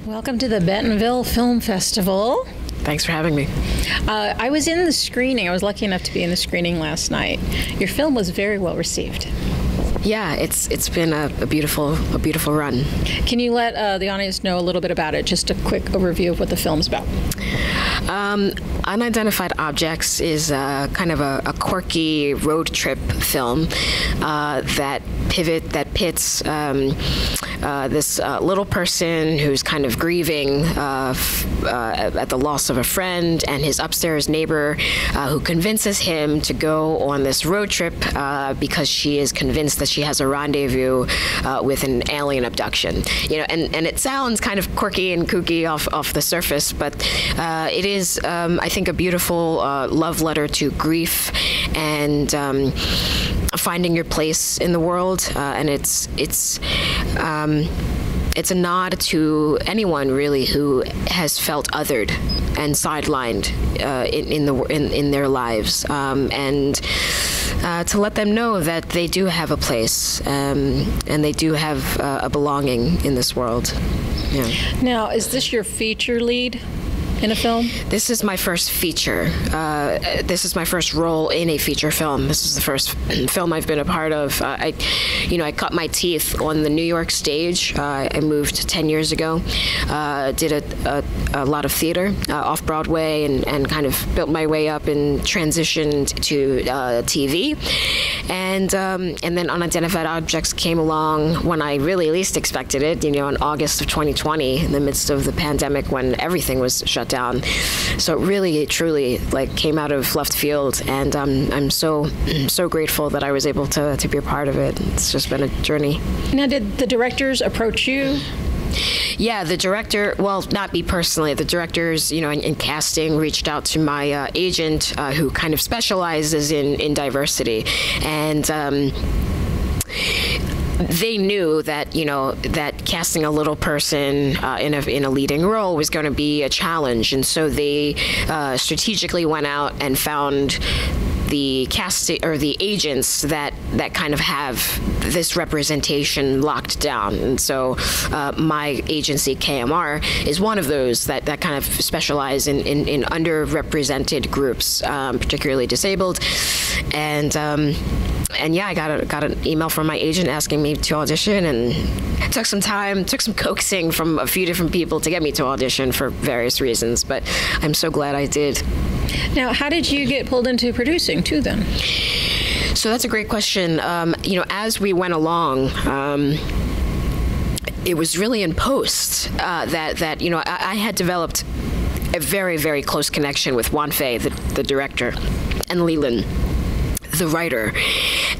Welcome to the Bentonville Film Festival. Thanks for having me. I was in the screening. I was lucky enough to be in the screening last night. Your film was very well received. Yeah, it's been a beautiful run. Can you let the audience know a little bit about it? Just a quick overview of what the film's about. Unidentified Objects is kind of a quirky road trip film that pits this little person who's kind of grieving at the loss of a friend, and his upstairs neighbor who convinces him to go on this road trip because she is convinced that she has a rendezvous with an alien abduction. You know, and it sounds kind of quirky and kooky off the surface, but it is, I think, a beautiful love letter to grief and finding your place in the world, and it's a nod to anyone really who has felt othered and sidelined in their lives, and to let them know that they do have a place, and they do have a belonging in this world. Yeah. Now, is this your feature lead in a film? This is my first feature. This is my first role in a feature film. This is the first film I've been a part of. I cut my teeth on the New York stage. I moved 10 years ago. Did a lot of theater off Broadway, and kind of built my way up and transitioned to TV. And then Unidentified Objects came along when I really least expected it. You know, in August of 2020, in the midst of the pandemic, when everything was shut down. So it really, truly, came out of left field, and I'm so grateful that I was able to be a part of it. It's just been a journey. Now, did the directors approach you? Yeah, the director, well, not me personally, the directors, in casting reached out to my agent, who kind of specializes in diversity, and they knew that that casting a little person in a leading role was going to be a challenge, and so they strategically went out and found the casting or the agents that kind of have this representation locked down. And so my agency, KMR, is one of those that kind of specialize in underrepresented groups, particularly disabled. And yeah, I got an email from my agent asking me to audition, and it took some time, took some coaxing from a few different people to get me to audition for various reasons, but I'm so glad I did. Now, how did you get pulled into producing too, then? So that's a great question. As we went along, it was really in post that I had developed a very, very close connection with Wan Fei, the director, and Leland, the writer.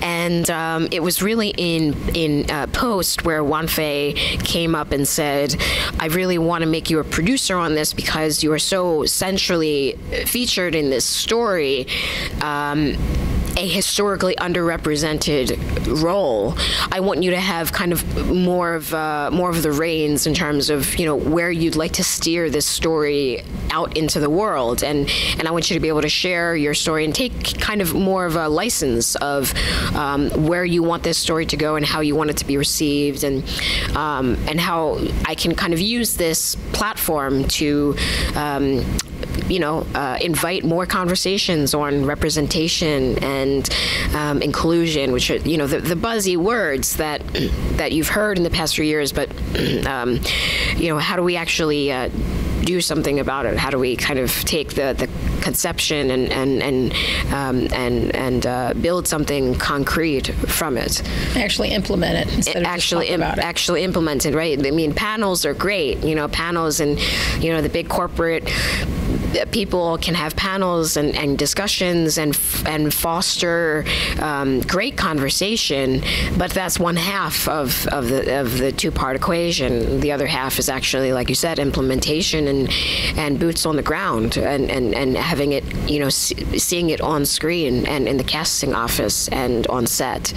And it was really in post where Wan Fei came up and said, I really want to make you a producer on this because you are so centrally featured in this story. A historically underrepresented role. I want you to have kind of more of the reins in terms of where you'd like to steer this story out into the world, and I want you to be able to share your story and take kind of more of a license of where you want this story to go and how you want it to be received, and how I can kind of use this platform to invite more conversations on representation and inclusion, which are the buzzy words that you've heard in the past few years, but how do we actually do something about it? How do we kind of take the conception and build something concrete from it? Actually implement it instead of just talk about it. Actually implement it, right? I mean, panels are great. Panels and the big corporate people can have panels and discussions and foster great conversation, but that's one half of the two-part equation. The other half is actually, like you said, implementation and boots on the ground, and having it, seeing it on screen and in the casting office and on set,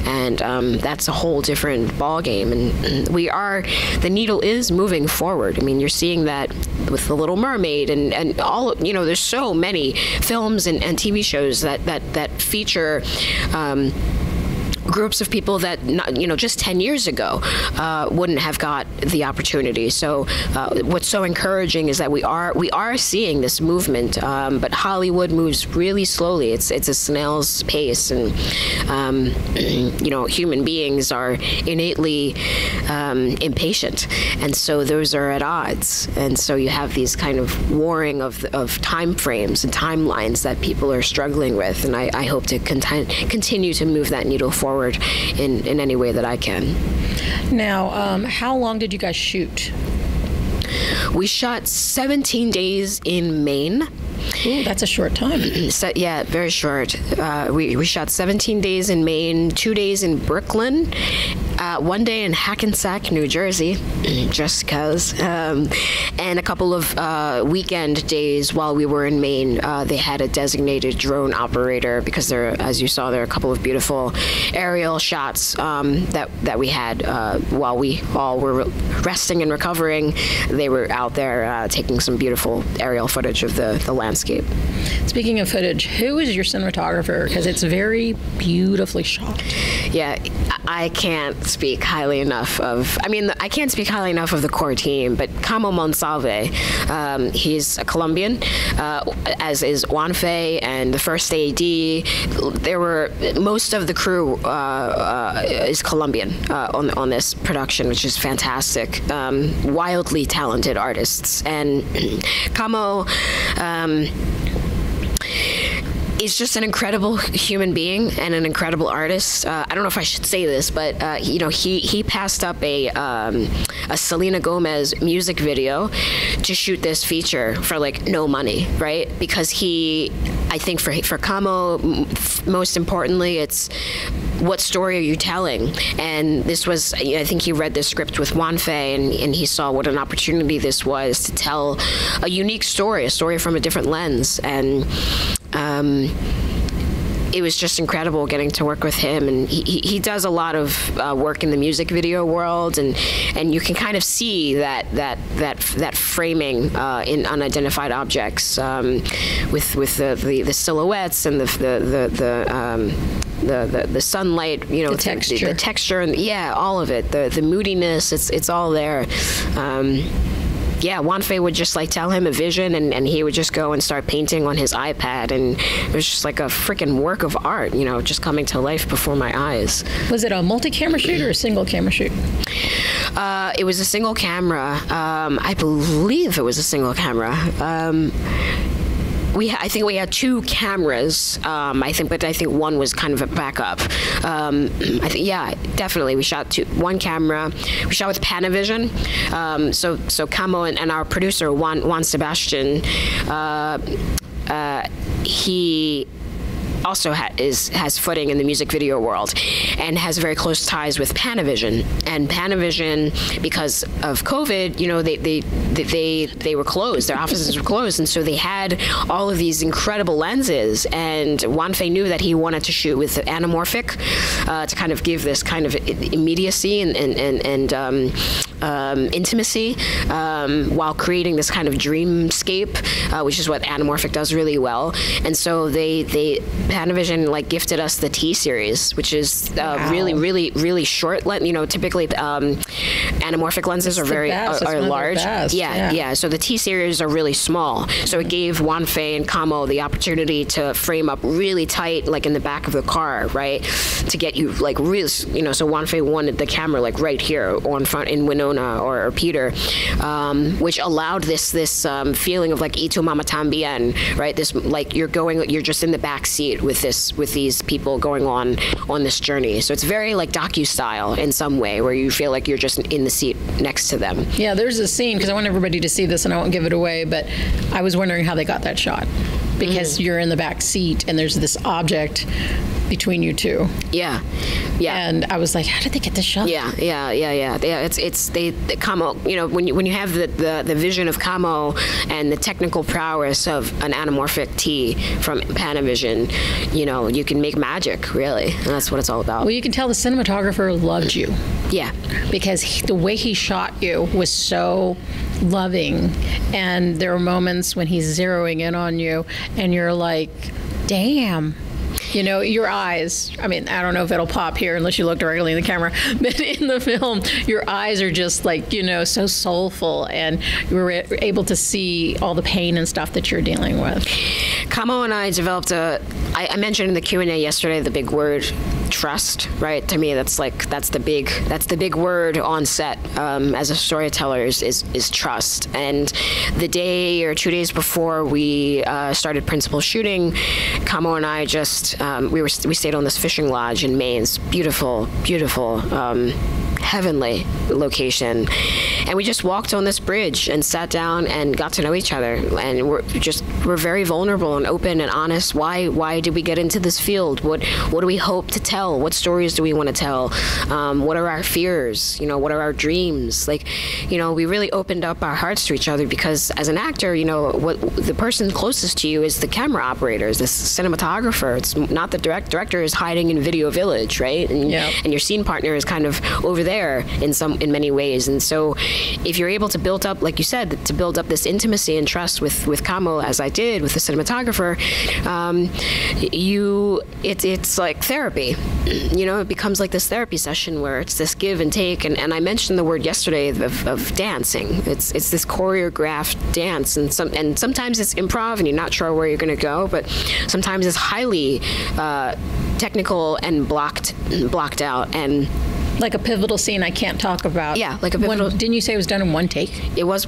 and that's a whole different ball game. And the needle is moving forward. I mean, you're seeing that with The Little Mermaid and all, there's so many films and TV shows that feature groups of people that, just 10 years ago wouldn't have got the opportunity. So what's so encouraging is that we are seeing this movement, but Hollywood moves really slowly. It's a snail's pace, and human beings are innately impatient, and so those are at odds. And so you have these kind of warring of time frames and timelines that people are struggling with, and I hope to continue to move that needle forward in any way that I can. Now, how long did you guys shoot? We shot 17 days in Maine. Ooh, that's a short time. So, yeah, very short. We shot 17 days in Maine, 2 days in Brooklyn, 1 day in Hackensack, New Jersey, just because, and a couple of weekend days while we were in Maine. They had a designated drone operator because as you saw, there are a couple of beautiful aerial shots that we had while we all were resting and recovering. They were out there taking some beautiful aerial footage of the landscape. Speaking of footage, who is your cinematographer? Because it's very beautifully shot. Yeah, I can't speak highly enough of, I can't speak highly enough of the core team, but Camo Monsalve, he's a Colombian, as is Juanfe and the first AD. Most of the crew is Colombian on this production, which is fantastic. Wildly talented artists. And Camo is just an incredible human being and an incredible artist. I don't know if I should say this, but he passed up a Selena Gomez music video to shoot this feature for no money, right? Because I think for Camo, most importantly, it's what story are you telling? And this was, I think he read the script with Juanfe, and he saw what an opportunity this was to tell a unique story, a story from a different lens. And it was just incredible getting to work with him, and he does a lot of work in the music video world, and you can kind of see that framing in Unidentified Objects with the silhouettes and the sunlight, the texture, and all of it, the moodiness, it's all there. Juanfe would just tell him a vision, and he would just go and start painting on his iPad, and it was just like a freaking work of art, just coming to life before my eyes. Was it a multi-camera shoot or a single camera shoot? It was a single camera. I believe it was a single camera. I think we had two cameras. I think one was kind of a backup. Definitely. We shot one camera. We shot with Panavision. So Camo and our producer Juan Sebastian, he also has footing in the music video world and has very close ties with Panavision. And Panavision, because of COVID, they were closed. Their offices were closed, and so they had all of these incredible lenses. And Juanfe knew that he wanted to shoot with anamorphic to kind of give this kind of immediacy and intimacy while creating this kind of dreamscape, which is what anamorphic does really well. And so Panavision gifted us the T series, which is really, really, really short. Typically anamorphic lenses are large. Yeah. So the T series are really small. So it gave Juanfe and Camo the opportunity to frame up really tight, in the back of the car, right, to get you really, so Juanfe wanted the camera right here on front in Winona or Peter, which allowed this feeling of Y tu mama tambien, right? This you're just in the back seat with these people going on this journey. So it's very docu-style in some way, where you feel like you're just in the seat next to them. Yeah, there's a scene, because I want everybody to see this and I won't give it away, but I was wondering how they got that shot, because you're in the back seat and there's this object between you two. Yeah. And I was like, how did they get this shot? Yeah. It's Camo. When you have the vision of Camo and the technical prowess of an anamorphic T from Panavision, you can make magic, really, and that's what it's all about. Well, you can tell the cinematographer loved you. Yeah, because the way he shot you was so loving, and there were moments when he's zeroing in on you, and you're like, damn. You know, your eyes, I mean, I don't know if it'll pop here unless you look directly in the camera, but in the film, your eyes are just like, you know, so soulful, and you were able to see all the pain and stuff that you're dealing with. Kamo and I developed I mentioned in the Q&A yesterday the big word trust, right? To me, that's the big word on set as a storyteller is trust. And the day or 2 days before we started principal shooting, Kamo and I just we stayed on this fishing lodge in Maine. It's beautiful, heavenly location, and we just walked on this bridge and sat down and got to know each other, and we're very vulnerable and open and honest. Why did we get into this field? What do we hope to tell? What stories do we want to tell? What are our fears? You know, what are our dreams? Like, you know, we really opened up our hearts to each other, because as an actor, you know, what the person closest to you is the camera operator, is the cinematographer. It's not the director is hiding in Video Village, right? And, and your scene partner is kind of over there in many ways. And so if you're able to build up, like you said, to build up this intimacy and trust with Kamo, as I did with the cinematographer, it's like therapy. You know, it becomes like this therapy session where it's this give and take. And I mentioned the word yesterday of dancing. It's this choreographed dance, and sometimes it's improv and you're not sure where you're going to go, but sometimes it's highly technical and blocked out, and like a pivotal scene I can't talk about. Yeah, like a pivotal. Didn't you say it was done in one take? It was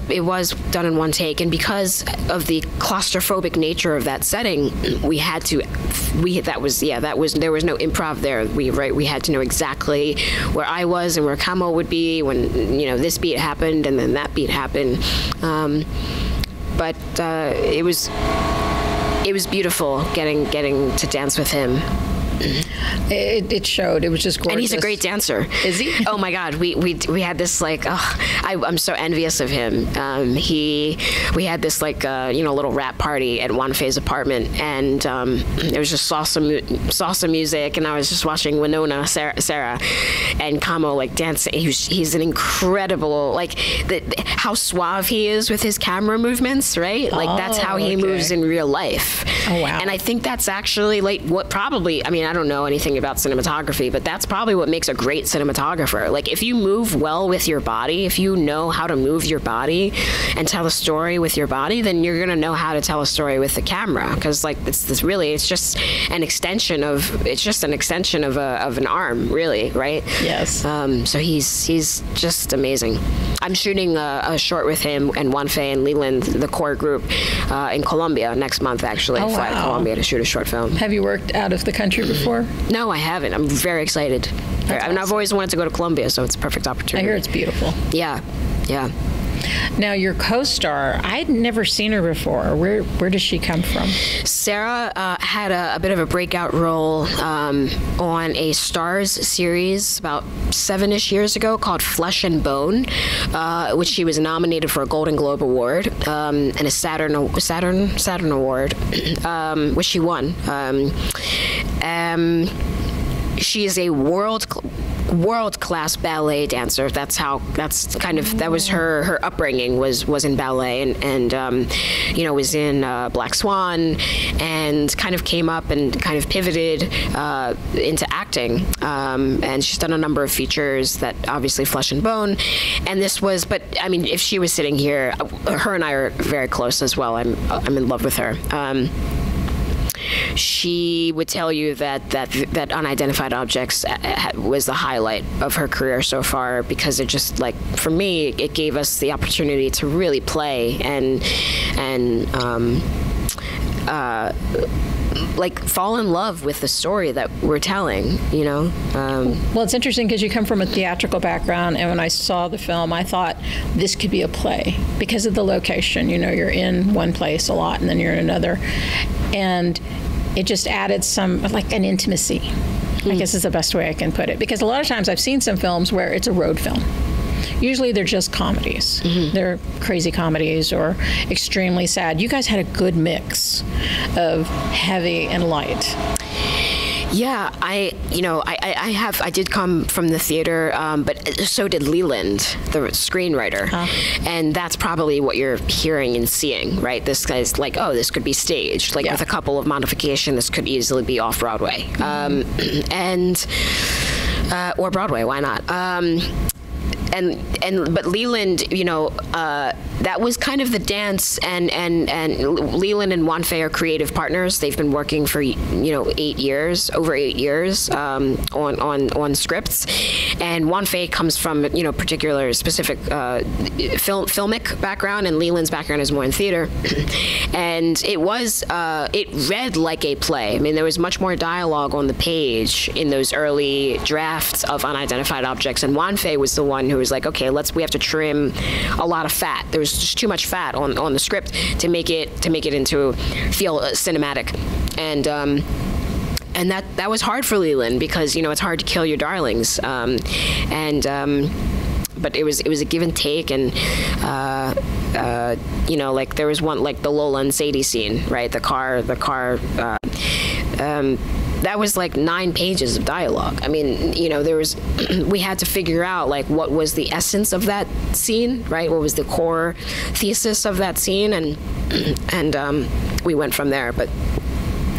done in one take, and because of the claustrophobic nature of that setting, we had to. There was no improv there. We had to know exactly where I was and where Kamo would be when, you know, this beat happened and then that beat happened. But it was beautiful getting to dance with him. It showed. It was just gorgeous. And he's a great dancer. Is he? Oh my God, we had this like, I'm so envious of him. We had this like little rap party at Juan Fei's apartment, and there was just salsa music, and I was just watching Winona Sarah and Kamo like dancing. He's an incredible, like how suave he is with his camera movements, right? Like that's how he moves in real life. Oh wow. And I think that's actually like what probably, I mean, I don't know anything about cinematography, but that's probably what makes a great cinematographer. Like if you move well with your body, if you know how to move your body and tell a story with your body, then you're going to know how to tell a story with the camera. Because like it's just an extension of an arm, really, right? Yes. So he's just amazing. I'm shooting a short with him and Juan Fei and Leland, the core group, in Colombia next month, actually. Oh, fly to Colombia to shoot a short film. Have you worked out of the country before? No, I haven't. I'm very excited. Awesome. I've always wanted to go to Colombia, so it's a perfect opportunity. I hear it's beautiful. Yeah. Now, your co-star, I'd never seen her before. Where does she come from? Sarah had a bit of a breakout role on a Stars series about 7-ish years ago called Flesh and Bone, which she was nominated for a Golden Globe Award and a Saturn Award, which she won. She is a world-class ballet dancer. That was her upbringing was in ballet, and was in Black Swan, and kind of came up and kind of pivoted into acting, and she's done a number of features, that obviously Flesh and Bone, and but I mean, if she was sitting here, her and I are very close as well. I'm in love with her. She would tell you that Unidentified Objects was the highlight of her career so far, because it just, like, for me, it gave us the opportunity to really play and like fall in love with the story that we're telling, you know? Well, it's interesting because you come from a theatrical background, and when I saw the film, I thought this could be a play because of the location. You know, you're in one place a lot, and then you're in another. And it just added an intimacy, I guess is the best way I can put it. Because a lot of times I've seen some films where it's a road film. Usually they're just comedies. Mm-hmm. They're crazy comedies or extremely sad. You guys had a good mix of heavy and light. Yeah, I did come from the theater, but so did Leland, the screenwriter. And that's probably what you're hearing and seeing, right? This guy's like, oh, this could be staged. Like with a couple of modifications, this could easily be off Broadway. Or Broadway, why not? But Leland, that was kind of the dance, and Leland and Wanfei are creative partners. They've been working for over 8 years on scripts, and Wanfei comes from particular specific filmic background, and Leland's background is more in theater, and it read like a play. I mean, there was much more dialogue on the page in those early drafts of Unidentified Objects, and Wanfei was the one who was like, okay, we have to trim a lot of fat. There was just too much fat on the script to make it into feel cinematic, and that was hard for Leland because it's hard to kill your darlings, but it was a give and take, and like there was one, like the Lola and Sadie scene, right? The car. That was like 9 pages of dialogue. I mean, we had to figure out like what was the essence of that scene, right? What was the core thesis of that scene, and we went from there. But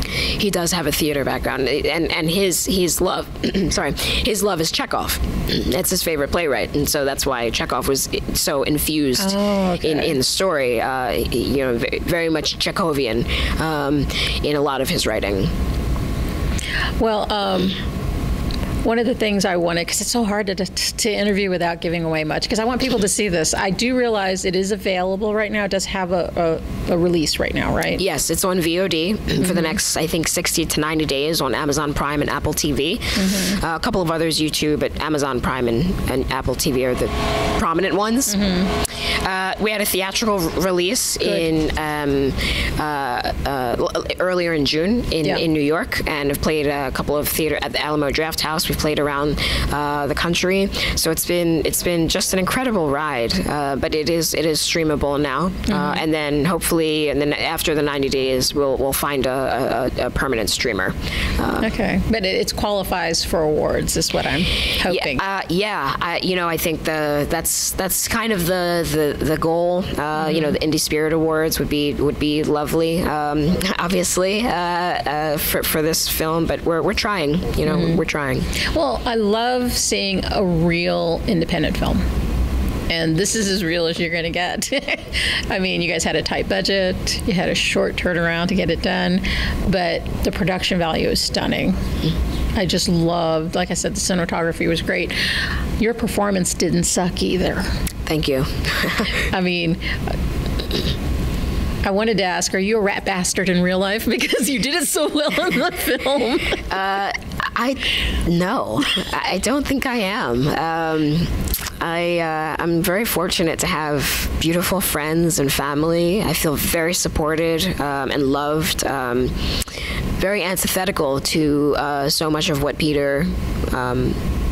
he does have a theater background, and his love, his love is Chekhov. That's his favorite playwright, and so that's why Chekhov was so infused in the story. Very much Chekhovian in a lot of his writing. Well, one of the things I wanted, because it's so hard to interview without giving away much, because I want people to see this. I do realize it is available right now. It does have a release right now, right? Yes, it's on VOD for the next, I think, 60 to 90 days on Amazon Prime and Apple TV. A couple of others, YouTube, but Amazon Prime and Apple TV are the prominent ones. We had a theatrical release earlier in June in New York, and have played a couple of theater at the Alamo Draft House. We've played around the country, so it's been just an incredible ride. But it is streamable now, and then hopefully, after the 90 days, we'll find a permanent streamer. Okay, but it qualifies for awards, is what I'm hoping. I think that's kind of the goal. The Indie Spirit Awards would be lovely, obviously, for this film. But we're trying. We're trying. Well, I love seeing a real independent film. And this is as real as you're going to get. I mean, you guys had a tight budget. You had a short turnaround to get it done. But the production value is stunning. I just loved, like I said, the cinematography was great. Your performance didn't suck either. Thank you. I mean, I wanted to ask, are you a rat bastard in real life? Because you did it so well in the film. No, I don't think I am. I'm very fortunate to have beautiful friends and family. I feel very supported and loved. Very antithetical to so much of what Peter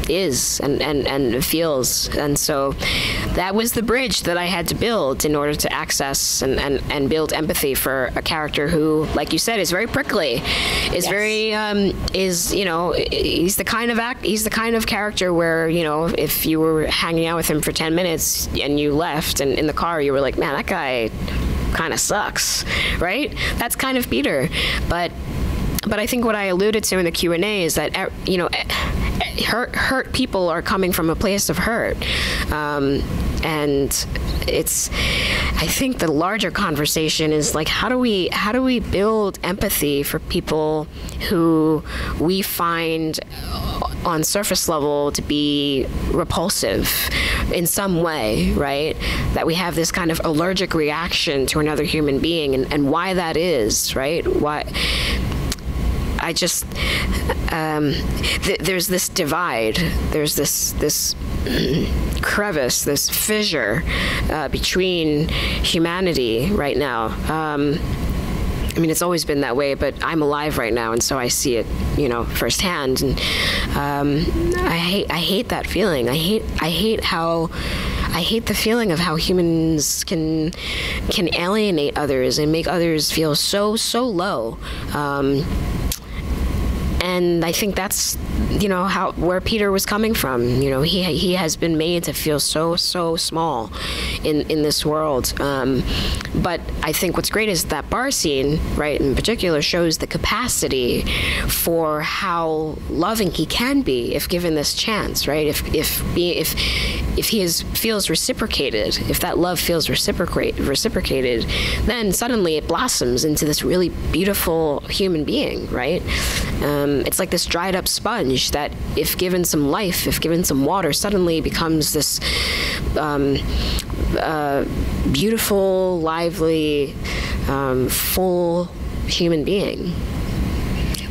is and feels, and so that was the bridge that I had to build in order to access and build empathy for a character who, like you said, is very prickly, is very he's the kind of character where if you were hanging out with him for 10 minutes and you left, and in the car you were like, man, that guy kind of sucks, right? That's kind of Peter. But I think what I alluded to in the Q&A is that hurt people are coming from a place of hurt, and I think the larger conversation is like, how do we build empathy for people who we find on surface level to be repulsive in some way, right? That we have this kind of allergic reaction to another human being, and why that is, right? Why? I just there's this divide, there's this crevice, this fissure between humanity right now. I mean, it's always been that way, but I'm alive right now, and so I see it, firsthand. And I hate that feeling. I hate the feeling of how humans can alienate others and make others feel so low. And I think that's, where Peter was coming from. He has been made to feel so small in this world. But I think what's great is that bar scene, right, in particular, shows the capacity for how loving he can be if given this chance, right? If he feels reciprocated, if that love feels reciprocated, then suddenly it blossoms into this really beautiful human being, right? It's like this dried up sponge that, if given some life, if given some water, suddenly becomes this beautiful, lively, full human being.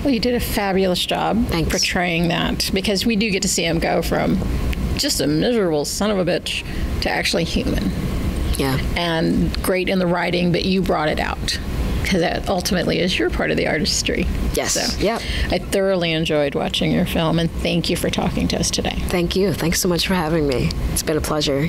Well, you did a fabulous job portraying that, because we do get to see him go from just a miserable son of a bitch to actually human. Yeah. And great in the writing, but you brought it out, because that ultimately is your part of the artistry. Yes. So, yeah. I thoroughly enjoyed watching your film, and thank you for talking to us today. Thank you. Thanks so much for having me. It's been a pleasure.